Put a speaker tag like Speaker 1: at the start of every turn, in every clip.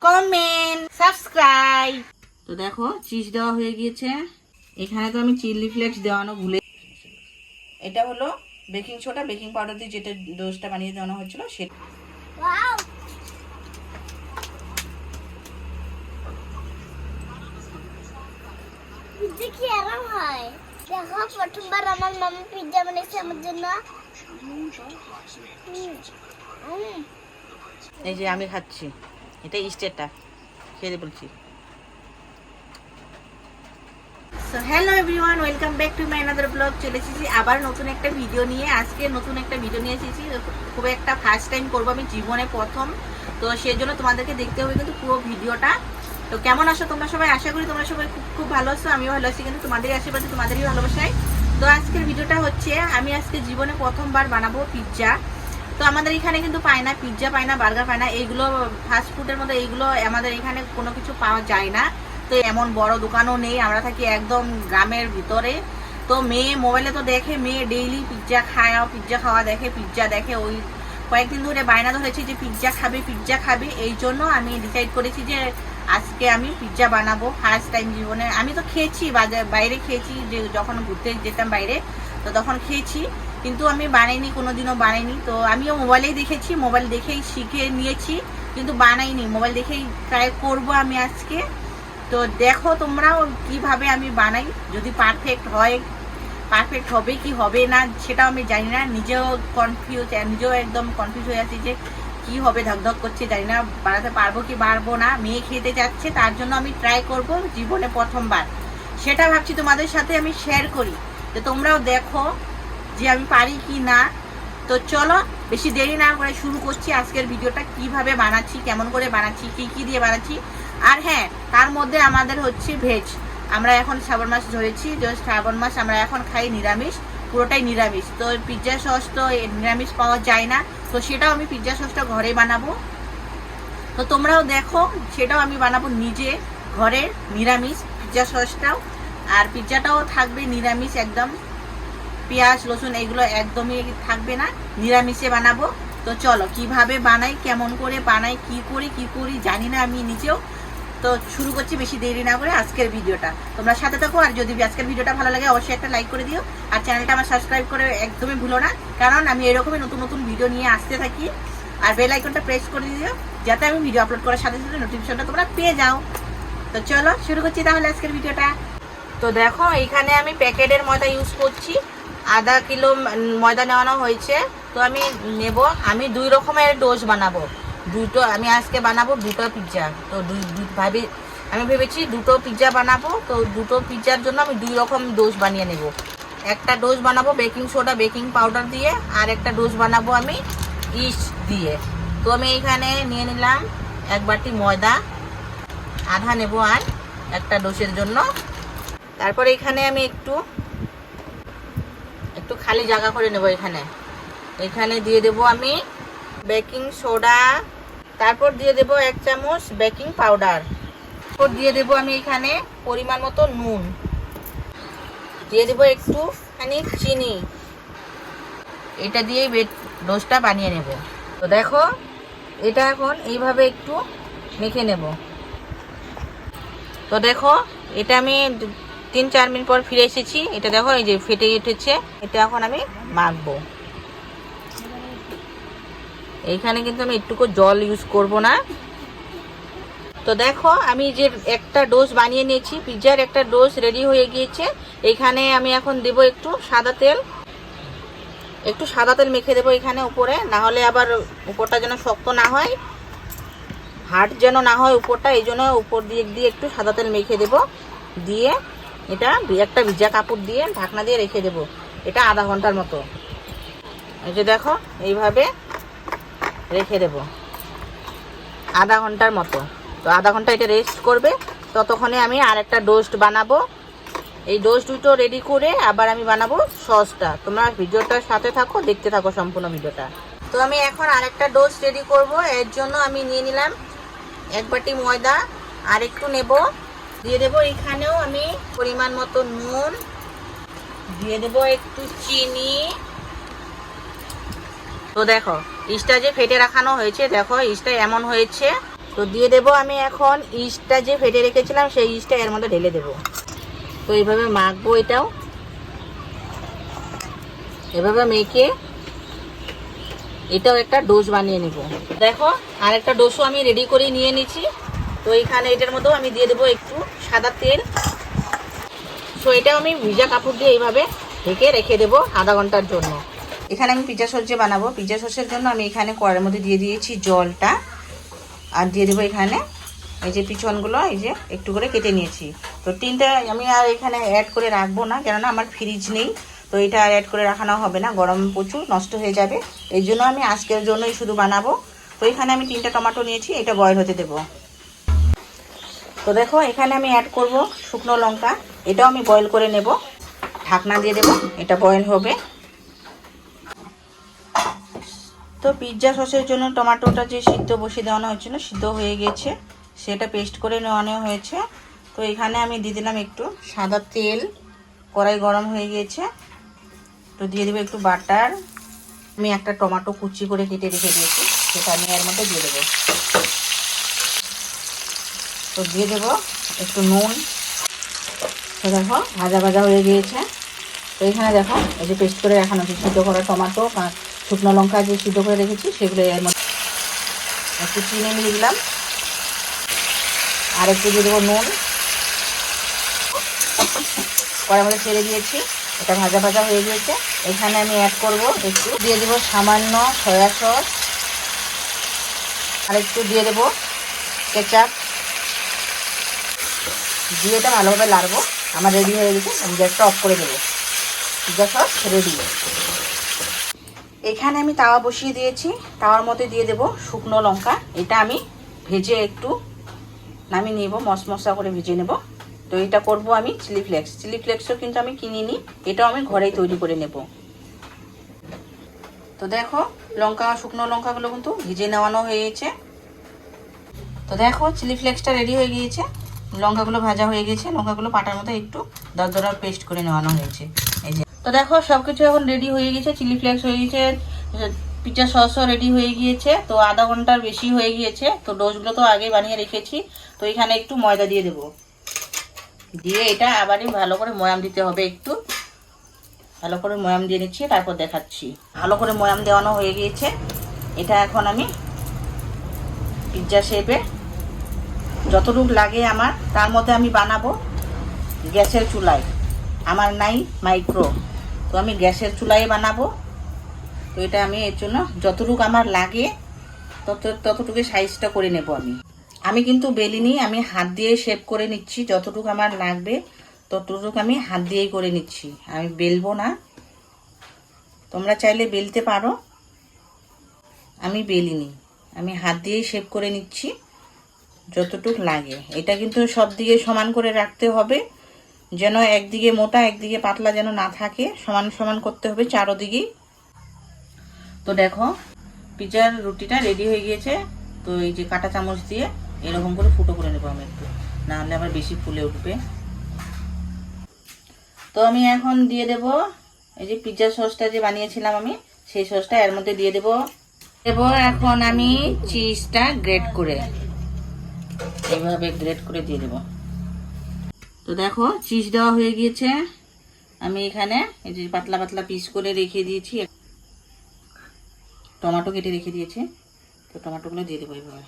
Speaker 1: Comment, subscribe. তো দেখো cheese দেওয়া হয়ে গিয়েছে। এখানে তো আমি চিলি ফ্লেক্স দেওয়ানো ভুলে, এটা হলো বেকিং সোডা, বেকিং পাউডার দিয়ে যেটা ডোজটা বানিয়ে দেওয়ানো হয়েছিল সেটা।
Speaker 2: কি আরাম হয়। দেখো প্রথমবার আমার মামা পিজ্জা বানিয়েছে আমার জন্য।
Speaker 1: এই যে আমি খাচ্ছি, এটা স্টেটটা খেয়ে বলছি। So hello everyone, welcome back to my another blog. চলে এসেছি আবার নতুন একটা ভিডিও নিয়ে। আজকে নতুন একটা ভিডিও নিয়ে এসেছি, খুব একটা ফার্স্ট টাইম করবো আমি জীবনে প্রথম। তো সেই জন্য তোমাদেরকে দেখতে হবে কিন্তু পুরো ভিডিওটা। তো কেমন আছো তোমরা সবাই? আশা করি তোমরা সবাই খুব খুব ভালো আছো, আমিও ভালো আছি, কিন্তু তোমাদেরই আশীর্বাদে তোমাদেরই ভালোবাসায়। তো আজকের ভিডিওটা হচ্ছে আমি আজকে জীবনে প্রথমবার বানাবো পিৎজা। তো আমাদের এখানে কিন্তু পায় না, পিৎজা পায় না, বার্গার পায় না, এইগুলো ফাস্ট ফুডের মধ্যে এইগুলো আমাদের এখানে কোনো কিছু পাওয়া যায় না। তো এমন বড় দোকানও নেই, আমরা থাকি একদম গ্রামের ভিতরে। তো মেয়ে মোবাইলে তো দেখে, মেয়ে ডেইলি পিৎজা খাওয়া দেখে, পিৎজা দেখে। ওই কয়েকদিন ধরে বায়না ধরেছি যে পিৎজা খাবে। এই জন্য আমি ডিসাইড করেছি যে আজকে আমি পিৎজা বানাবো ফার্স্ট টাইম জীবনে। আমি তো খেয়েছি, বাইরে খেয়েছি, যে যখন ঘুরতে যেতাম বাইরে তো তখন খেয়েছি, কিন্তু আমি বানাইনি, কোনোদিনও বানাইনি। তো আমিও মোবাইলেই দেখেছি, মোবাইল দেখেই শিখে নিয়েছি, কিন্তু বানাইনি। মোবাইল দেখেই ট্রাই করবো আমি আজকে। তো দেখো তোমরাও কিভাবে আমি বানাই, যদি পারফেক্ট হবে কি হবে না সেটাও আমি জানি না। নিজেও একদম কনফিউজ হয়ে আছি যে কি হবে, ধকধক করছে, জানি না বানাতে পারবো কি পারবো না। মেয়ে খেতে যাচ্ছে, তার জন্য আমি ট্রাই করব জীবনে প্রথমবার, সেটা ভাবছি তোমাদের সাথে আমি শেয়ার করি। তো তোমরাও দেখো যে আমি পারি কি না। তো চলো বেশি দেরি না করে শুরু করছি আজকের ভিডিওটা, কিভাবে বানাচ্ছি, কেমন করে বানাচ্ছি, কি দিয়ে বানাচ্ছি। আর হ্যাঁ, তার মধ্যে আমাদের হচ্ছে ভেজ। আমরা এখন শ্রাবণ মাস ধরেছি, যে শ্রাবণ মাস আমরা এখন খাই নিরামিষ, পুরোটাই নিরামিষ। তো পিৎজা সস তো নিরামিষ পাওয়া যায় না, তো সেটাও আমি পিৎজা সসটা ঘরে বানাবো। তো তোমরাও দেখো, সেটাও আমি বানাবো নিজে ঘরে, নিরামিষ পিৎজা সসটাও। আর পিৎজাটাও থাকবে নিরামিষ একদম, পেঁয়াজ রসুন এগুলো একদমই থাকবে না, নিরামিষে বানাবো। তো চলো কিভাবে বানাই, কেমন করে বানাই, কি করি জানি না আমি নিজেও। তো শুরু করছি বেশি দেরি না করে আজকের ভিডিওটা, তোমরা সাথে থাকো। আর যদি আজকের ভিডিওটা ভালো লাগে অবশ্যই একটা লাইক করে দিও, আর চ্যানেলটা আমার সাবস্ক্রাইব করে একদমই ভুলো না, কারণ আমি এরকমই নতুন নতুন ভিডিও নিয়ে আসতে থাকি। আর বেল আইকনটা প্রেস করে দিও, যাতে আমি ভিডিও আপলোড করার সাথে সাথে নোটিফিকেশনটা তোমরা পেয়ে যাও। তো চলো শুরু করছি তাহলে আজকের ভিডিওটা। তো দেখো এইখানে আমি প্যাকেটের ময়দা ইউজ করছি, আধা কিলো ময়দা নেওয়ানো হয়েছে। তো আমি নেব, আমি 2 রকমের ডোজ বানাবো। আমি আজকে বানাবো 2টো পিৎজা। তো আমি ভেবেছি 2টো পিৎজা বানাবো। তো 2টো পিৎজার জন্য আমি 2 রকম ডোজ বানিয়ে নেব। একটা ডোজ বানাবো বেকিং সোডা, বেকিং পাউডার দিয়ে, আর একটা ডোজ বানাবো আমি ইস্ট দিয়ে। তো আমি এইখানে নিয়ে নিলাম 1 বাটি ময়দা, আধা নেব আর একটা ডোজের জন্য। তারপরে এখানে আমি একটু খালি জায়গা করে নেব। এখানে দিয়ে দেব আমি বেকিং সোডা, তারপর দিয়ে দেব 1 চামচ বেকিং পাউডার, তারপর দিয়ে দেব আমি এখানে পরিমাণ মতো নুন, দিয়ে দেব একটুখানি চিনি। এটা দিয়ে ডোজটা বানিয়ে নেব। তো দেখো এটা এখন এইভাবে একটু মেখে নেব। তো দেখো এটা আমি 3-4 মিনিট পর ফিরে এসেছি। এটা দেখো এই যে ফেটে উঠেছে, এটা এখন আমি মাখবো। এইখানে কিন্তু আমি একটুকু জল ইউজ করব না। তো দেখো আমি যে একটা ডোজ বানিয়ে নিয়েছি, পিৎজার একটা ডোজ রেডি হয়ে গিয়েছে। এইখানে আমি এখন দেব একটু সাদা তেল মেখে দেবো এখানে উপরে, না হলে আবার উপরটা যেন শক্ত না হয়, হার্ড যেন না হয় উপরটা, এই জন্য উপর দিয়ে একটু সাদা তেল মেখে দেব। দিয়ে এটা একটা ভিজা কাপড় দিয়ে ঢাকনা দিয়ে রেখে দেব, এটা আধা ঘন্টার মতো। এই যে দেখো এইভাবে রেখে দেব আধা ঘন্টার মতো। তো আধা ঘন্টা এটা রেস্ট করবে, ততক্ষণে আমি আর একটা ডোস্ট বানাবো। এই ডোস্ট দুটো রেডি করে আবার আমি বানাবো সসটা। তোমরা ভিডিওটার সাথে থাকো, দেখতে থাকো সম্পূর্ণ ভিডিওটা। তো আমি এখন আরেকটা ডোস্ট রেডি করব। এর জন্য আমি নিয়ে নিলাম 1 বাটি ময়দা, আর একটু নেব, দিয়ে দেবো এখানেও আমি পরিমাণ মতো নুন, দিয়ে দেবো একটু চিনি। তো দেখো ইস্টটা যে ফেটে রাখানো হয়েছে, দেখো ইস্টটা এমন হয়েছে। তো দিয়ে দেবো আমি এখন ইস্টটা যে ফেটে রেখেছিলাম সেই ইস্টটা এর মধ্যে ঢেলে দেবো। তো এইভাবে মাখবো, এটাও এভাবে মেখে এটাও একটা ডোজ বানিয়ে নেব। দেখো আর একটা ডোসও আমি রেডি করে নিয়ে নিচ্ছি। তো এখানে এটার মধ্যেও আমি দিয়ে দেবো একটু সাদা তেল। তো এটাও আমি ভিজা কাপড় দিয়ে এইভাবে ঢেকে রেখে দেবো আধা ঘন্টার জন্য। এখানে আমি পিৎজা সস যে বানাবো, পিৎজা সসের জন্য আমি এখানে কড়াইয়ের মধ্যে দিয়ে দিয়েছি জলটা, আর দিয়ে দেবো এখানে এই যে পিছনগুলো এই যে একটু করে কেটে নিয়েছি। তো তিনটা আমি আর এখানে অ্যাড করে রাখবো না, কেননা আমার ফ্রিজ নেই। তো এটা আর অ্যাড করে রাখানো হবে না, গরম প্রচুর নষ্ট হয়ে যাবে। এই জন্য আমি আজকের জন্যই শুধু বানাবো। তো এখানে আমি 3টা টমেটো নিয়েছি, এটা বয়েল হতে দেবো। তো দেখো এখানে আমি অ্যাড করব শুকনো লঙ্কা, এটাও আমি বয়েল করে নেব। ঢাকনা দিয়ে দেবো, এটা বয়েল হবে। তো পিৎজা সসের জন্য টমেটোটা যে সিদ্ধ বসিয়ে দেওয়ানো হয়েছিল, সিদ্ধ হয়ে গেছে, সেটা পেস্ট করে নেওয়ানো হয়েছে। তো এখানে আমি দিয়ে দিলাম একটু সাদা তেল, কড়াই গরম হয়ে গিয়েছে। তো দিয়ে দেবো একটু বাটার। আমি একটা টমেটো কুচি করে কেটে রেখে দিয়েছি, সেটা আমি এর মধ্যে দিয়ে দেবো। তো দিয়ে দেবো একটু নুন। তো দেখো ভাজা ভাজা হয়ে গিয়েছে। তো এখানে দেখো এই যে পেস্ট করে রাখানো হচ্ছে সিদ্ধ করা টমেটো, শুকনো লঙ্কা যে সিদ্ধ করে রেখেছি সেগুলো এর মধ্যে একটু চিনি দিয়ে দিলাম, আর একটু দিয়ে দেবো নুন। কড়াইয়ের মধ্যে ছেড়ে দিয়েছি, এটা ভাজা ভাজা হয়ে গিয়েছে। এখানে আমি অ্যাড করব একটু দিয়ে দেবো সামান্য সয়া সস, আর একটু দিয়ে দেবো কেচাপ। দিয়ে এটা ভালোভাবে নাড়বো। আমার রেডি হয়ে গেছে, আমি গ্যাসটা অফ করে দেবো। Pizza sauce ready. এখানে আমি তাওয়া বসিয়ে দিয়েছি, তাওয়ার মধ্যে দিয়ে দেবো শুকনো লঙ্কা। এটা আমি ভেজে একটু নামিয়ে নেব, মশমশা করে ভেজে নেব। তো এটা করব আমি চিলি ফ্লেক্স। চিলি ফ্লেক্সও কিন্তু আমি কিনিনি, এটাও আমি ঘরেই তৈরি করে নেব। তো দেখো লঙ্কা, শুকনো লঙ্কাগুলো কিন্তু ভেজে নেওয়ানো হয়েছে। তো দেখো চিলি ফ্লেক্সটা রেডি হয়ে গিয়েছে, লঙ্কাগুলো ভাজা হয়ে গেছে, লঙ্কাগুলো পাটার মধ্যে একটু দরদরা পেস্ট করে নেওয়ানো হয়েছে। এই যে তো দেখো সব কিছু এখন রেডি হয়ে গেছে, চিলি ফ্লেক্স হয়ে গেছে, পিৎজা সসও রেডি হয়ে গিয়েছে। তো আধা ঘন্টার বেশি হয়ে গিয়েছে। তো ডোজগুলো তো আগেই বানিয়ে রেখেছি। তো এখানে একটু ময়দা দিয়ে দেবো, দিয়ে এটা আবারই ভালো করে ময়াম দিতে হবে। একটু ভালো করে ময়াম দিয়ে নিচ্ছি, তারপর দেখাচ্ছি। ভালো করে ময়াম দেওয়ানো হয়ে গিয়েছে। এটা এখন আমি পিৎজা শেপে যতটুকু লাগে আমার, তার মধ্যে আমি বানাবো গ্যাসের চুলায়। আমার নাই মাইক্রো, তো আমি গ্যাসের চুলায় বানাবো। তো এটা আমি এর জন্য যতটুকু আমার লাগে ততটুকু সাইজটা করে নেব। আমি কিন্তু বেলিনি, আমি হাত দিয়ে শেপ করে নিচ্ছি। যতটুকু আমার লাগবে ততটুকু আমি হাত দিয়েই করে নিচ্ছি, আমি বেলবো না। তোমরা চাইলে বেলতে পারো, আমি বেলিনি, আমি হাত দিয়েই শেপ করে নিচ্ছি যতটুকু লাগে। এটা কিন্তু সব দিকে সমান করে রাখতে হবে, যেন একদিকে মোটা একদিকে পাতলা যেন না থাকে, সমান সমান করতে হবে চারোদিকেই। তো দেখো পিৎজার রুটিটা রেডি হয়ে গিয়েছে। তো এই যে কাঁটা চামচ দিয়ে এরকম করে ফুটো করে নেবো আমি একটু, না হলে আবার বেশি ফুলে উঠবে। তো আমি এখন দিয়ে দেব এই যে পিৎজা সসটা যে বানিয়েছিলাম আমি, সেই সসটা এর মধ্যে দিয়ে দেব। এখন আমি চিজটা গ্রেট করে এইভাবে গ্রেট করে দিয়ে দেব। তো দেখো চিজ দেওয়া হয়ে গিয়েছে। আমি এখানে এই যে পাতলা পাতলা পিস করে রেখে দিয়েছি, টমেটো কেটে রেখে দিয়েছি। তো টমেটোগুলো দিয়ে দেবো এইভাবে।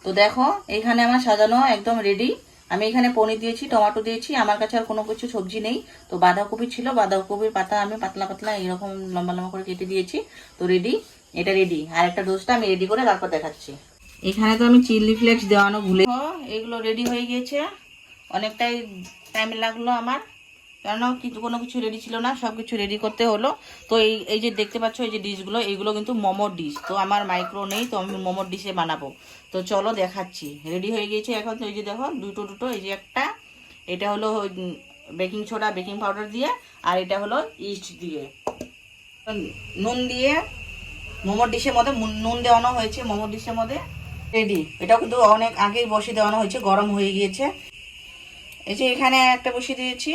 Speaker 1: তো দেখো এখানে আমার সাজানো একদম রেডি। আমি এখানে পনির দিয়েছি, টমেটো দিয়েছি, আমার কাছে আর কোনো কিছু সবজি নেই। তো বাঁধাকপি ছিল, বাঁধাকপির পাতা আমি পাতলা পাতলা এরকম লম্বা লম্বা করে কেটে দিয়েছি। তো রেডি, এটা রেডি। আর একটা ডোজটা আমি রেডি করে তারপর দেখাচ্ছি। এখানে তো আমি চিলি ফ্লেক্স দেওয়ানো ভুলে, এগুলো রেডি হয়ে গিয়েছে। অনেকটাই টাইম লাগলো আমার, কেননা কোনো কিছু রেডি ছিল না, সব কিছু রেডি করতে হলো। তো এই যে দেখতে পাচ্ছ এই যে ডিশগুলো, এইগুলো কিন্তু মোমোর ডিশ। তো আমার মাইক্রো নেই, তো আমি মোমোর ডিশে বানাবো। তো চলো দেখাচ্ছি। রেডি হয়ে গিয়েছে এখন। তো এই যে দেখো দুটো এই যে একটা, এটা হলো বেকিং সোডা বেকিং পাউডার দিয়ে, আর এটা হলো ইস্ট দিয়ে, নুন দিয়ে মোমোর ডিশের মধ্যে নুন দেওয়ানো হয়েছে। মোমোর ডিশের মধ্যে রেডি। এটাও কিন্তু অনেক আগেই বসিয়ে দেওয়ানো হয়েছে, গরম হয়ে গিয়েছে। এই যে এখানে একটা বসিয়ে দিয়েছি,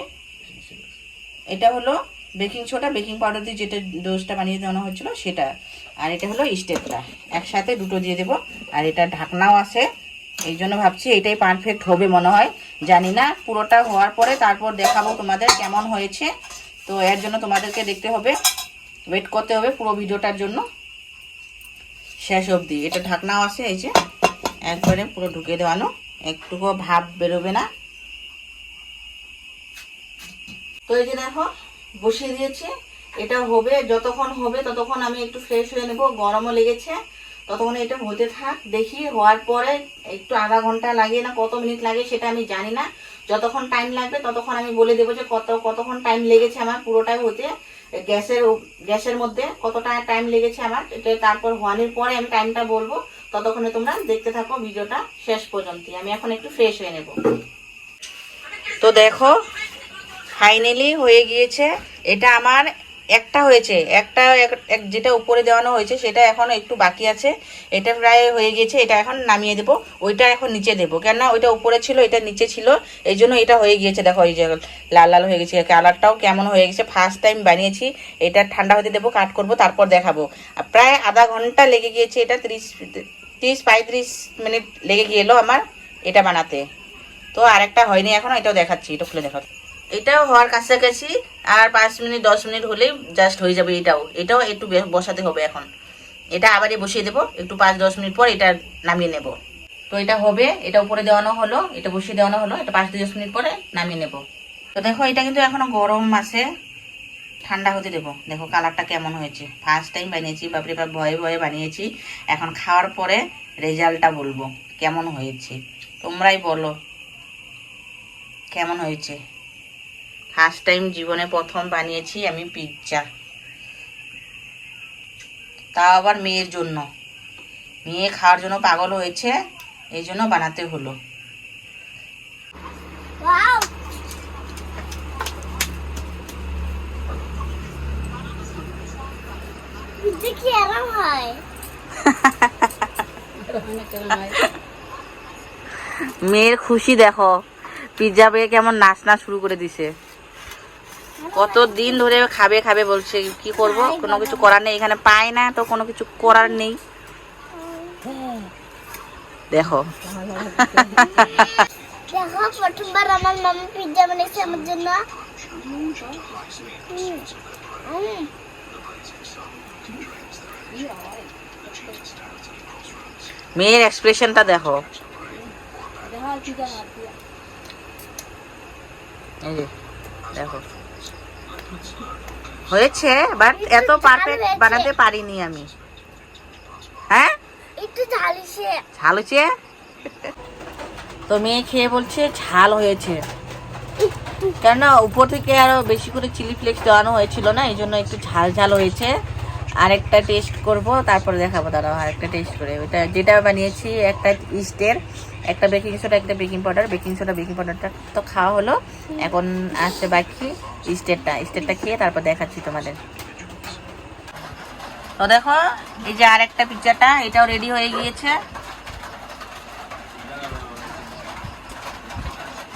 Speaker 1: এটা হলো বেকিং সোডা বেকিং পাউডার দিয়ে যেটা ডোজটা বানিয়ে দেওয়ানো হয়েছিল সেটা। আর এটা হলো স্টেপটা, একসাথে দুটো দিয়ে দেবো। আর এটা ঢাকনাও আছে, এই জন্য ভাবছি এটাই পারফেক্ট হবে মনে হয়, জানি না। পুরোটা হওয়ার পরে তারপর দেখাবো তোমাদের কেমন হয়েছে। তো এর জন্য তোমাদেরকে দেখতে হবে, ওয়েট করতে হবে পুরো ভিডিওটার জন্য শেষ অবধি। এটা ঢাকনাও আছে, এই যে একবারে পুরো ঢুকে দেওয়ানো, একটুকু ভাব বেরোবে না। তো এই যে দেখো বসিয়ে দিয়েছি, এটা হবে। যতক্ষণ হবে ততক্ষণ আমি একটু ফ্রেশ হয়ে নেব, গরমও লেগেছে। ততক্ষণ এটা হতে থাক, দেখি হওয়ার পরে একটু আধা ঘন্টা লাগে না কত মিনিট লাগে সেটা আমি জানি না। যতক্ষণ টাইম লাগবে ততক্ষণ আমি বলে দেবো যে কতক্ষণ টাইম লেগেছে আমার পুরোটাই হতে, গ্যাসের মধ্যে কতটা টাইম লেগেছে আমার। এটা তারপর হওয়ানোর পরে আমি টাইমটা বলবো, ততক্ষণে তোমরা দেখতে থাকো ভিডিওটা শেষ পর্যন্ত। আমি এখন একটু ফ্রেশ হয়ে নেব। তো দেখো ফাইনালি হয়ে গিয়েছে। এটা আমার একটা হয়েছে, একটা যেটা উপরে দেওয়ানো হয়েছে সেটা এখন একটু বাকি আছে। এটা প্রায় হয়ে গেছে, এটা এখন নামিয়ে দেবো। ওইটা এখন নিচে দেবো, কেননা ওইটা উপরে ছিল এটা নিচে ছিল, এই জন্য এটা হয়ে গিয়েছে। দেখো এই যে লাল লাল হয়ে গেছে, কালারটাও কেমন হয়ে গেছে। ফার্স্ট টাইম বানিয়েছি, এটা ঠান্ডা হতে দেবো, কাট করব, তারপর দেখাবো। প্রায় আধা ঘন্টা লেগে গিয়েছে, এটা 30-35 মিনিট লেগে গেলো আমার এটা বানাতে। তো আরেকটা হয়নি এখন, এটাও দেখাচ্ছি, এটা খুলে দেখাচ্ছি। এটাও হওয়ার কাছাকাছি, আর 5-10 মিনিট হলেই জাস্ট হয়ে যাবে। এটাও একটু বসাতে হবে এখন। এটা আবারই বসিয়ে দেবো, একটু 5-10 মিনিট পর এটা নামিয়ে নেব। তো এটা হবে, এটা উপরে দেওয়ানো হলো, এটা বসিয়ে দেওয়ানো হলো, এটা 5-10 মিনিট পরে নামিয়ে নেব। তো দেখো এটা কিন্তু এখনো গরম আছে, ঠান্ডা হতে দেবো। দেখো কালারটা কেমন হয়েছে, ফার্স্ট টাইম বানিয়েছি, বাপরে বাপ ভয়ে ভয়ে বানিয়েছি। এখন খাওয়ার পরে রেজাল্টটা বলবো কেমন হয়েছে, তোমরাই বলো কেমন হয়েছে। ফার্স্ট টাইম জীবনে প্রথম বানিয়েছি আমি পিৎজা, তাও আবার মেয়ের জন্য। মেয়ে খাওয়ার জন্য পাগল হয়েছে, এই জন্য বানাতে হলো।
Speaker 2: ওয়াও, পিজ্জা কি এরকম হয়?
Speaker 1: মেয়ের খুশি দেখো, পিৎজা পেয়ে কেমন নাচনা শুরু করে দিছে। কত দিন ধরে খাবে খাবে বলছে, কি করব, কোনো কিছু করার নেই, এখানে পায় না তো কোনো কিছু করার নেই। দেখো
Speaker 2: দেখো প্রথমবার আমার মামা পিজ্জা বানিয়েছে আমার জন্য।
Speaker 1: মেয়ের এক্সপ্রেশনটা দেখো, এই যে দেখো হয়েছে, বাট এত পারফেক্ট বানাতে পারিনি আমি। হ্যাঁ
Speaker 2: একটু ঝালিছে।
Speaker 1: ঝাল হয়েছে, তো মেয়ে খেয়ে বলছে ঝাল হয়েছে, কেননা উপর থেকে আরো বেশি করে চিলি ফ্লেক্স দেওয়ানো হয়েছিল না, এই জন্য একটু ঝাল ঝাল হয়েছে। আরেকটা টেস্ট করব, তারপরে দেখাবো। দাঁড়াও আরেকটা টেস্ট করে। ওইটা যেটা বানিয়েছি একটা ইস্টের, একটা বেকিং সোডা, একটা baking powder. Baking soda baking পাউডারটা তো খাওয়া হলো, এখন আসছে বাকি স্টেরটা খেয়ে তারপর দেখাচ্ছি তোমাদের। তো দেখো এই যে আরেকটা পিৎজাটা, এটাও রেডি হয়ে গিয়েছে,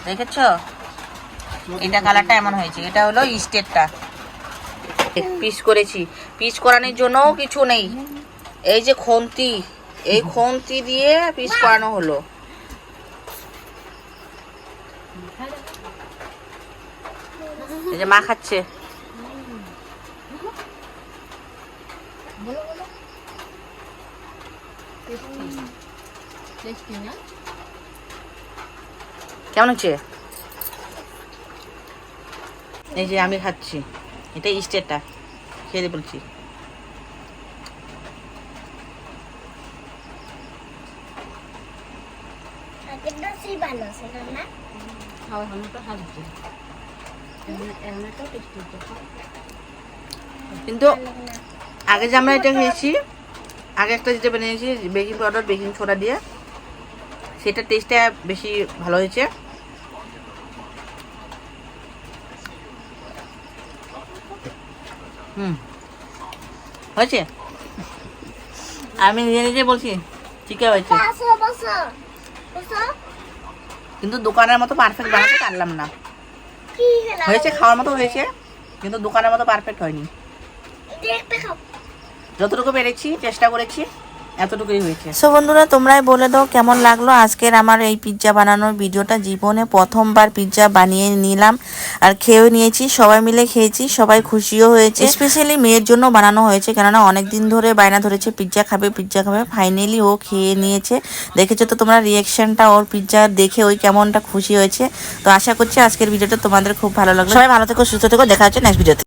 Speaker 1: দেখেছো? এটা কালারটা এমন হয়েছে। এটা হলো স্টেটটা, পিস করেছি। পিস করানোর জন্যও কিছু নেই, এই যে খুন্তি, এই খুন্তি দিয়ে পিস করানো হলো। এই যে মা খাচ্ছে, কেমন হচ্ছে? এই যে আমি খাচ্ছি, এটা স্টেটটা খেয়ে বলছি। কিন্তু আগে যে আমরা এটা খেয়েছি, আগে একটা যেটা বানিয়েছি বেকিং পাউডার বেকিং সোডা দিয়ে, সেটা টেস্টটা বেশি ভালো হয়েছে। হয়েছে, আমি নিজে নিজে বলছি ঠিক হয়েছে, কিন্তু দোকানের মতো পারফেক্ট বানাতে পারলাম না। হয়েছে খাওয়ার মতো হয়েছে, কিন্তু দোকানের মতো পারফেক্ট হয়নি। যতটুকু পেরেছি চেষ্টা করেছি, এতটুকুই হয়েছে।
Speaker 3: সো বন্ধুরা, তোমরাই বলে দাও কেমন লাগলো আজকের আমার এই পিৎজা বানানোর ভিডিওটা। জীবনে প্রথমবার পিৎজা বানিয়ে নিলাম আর খেয়েও নিয়েছি, সবাই মিলে খেয়েছি, সবাই খুশিও হয়েছে। স্পেশালি মেয়ের জন্য বানানো হয়েছে, কেননা অনেক দিন ধরে বায়না ধরেছে পিৎজা খাবে পিৎজা খাবে। ফাইনালি ও খেয়ে নিয়েছে। দেখেছো তো তোমরা রিয়াকশনটা, ওর পিৎজা দেখে ওই কেমনটা খুশি হয়েছে। তো আশা করছি আজকের ভিডিওটা তোমাদের খুব ভালো লাগলো। সবাই ভালো থেকো, সুস্থ থেকো, দেখা হচ্ছে নেক্সট ভিডিওতে।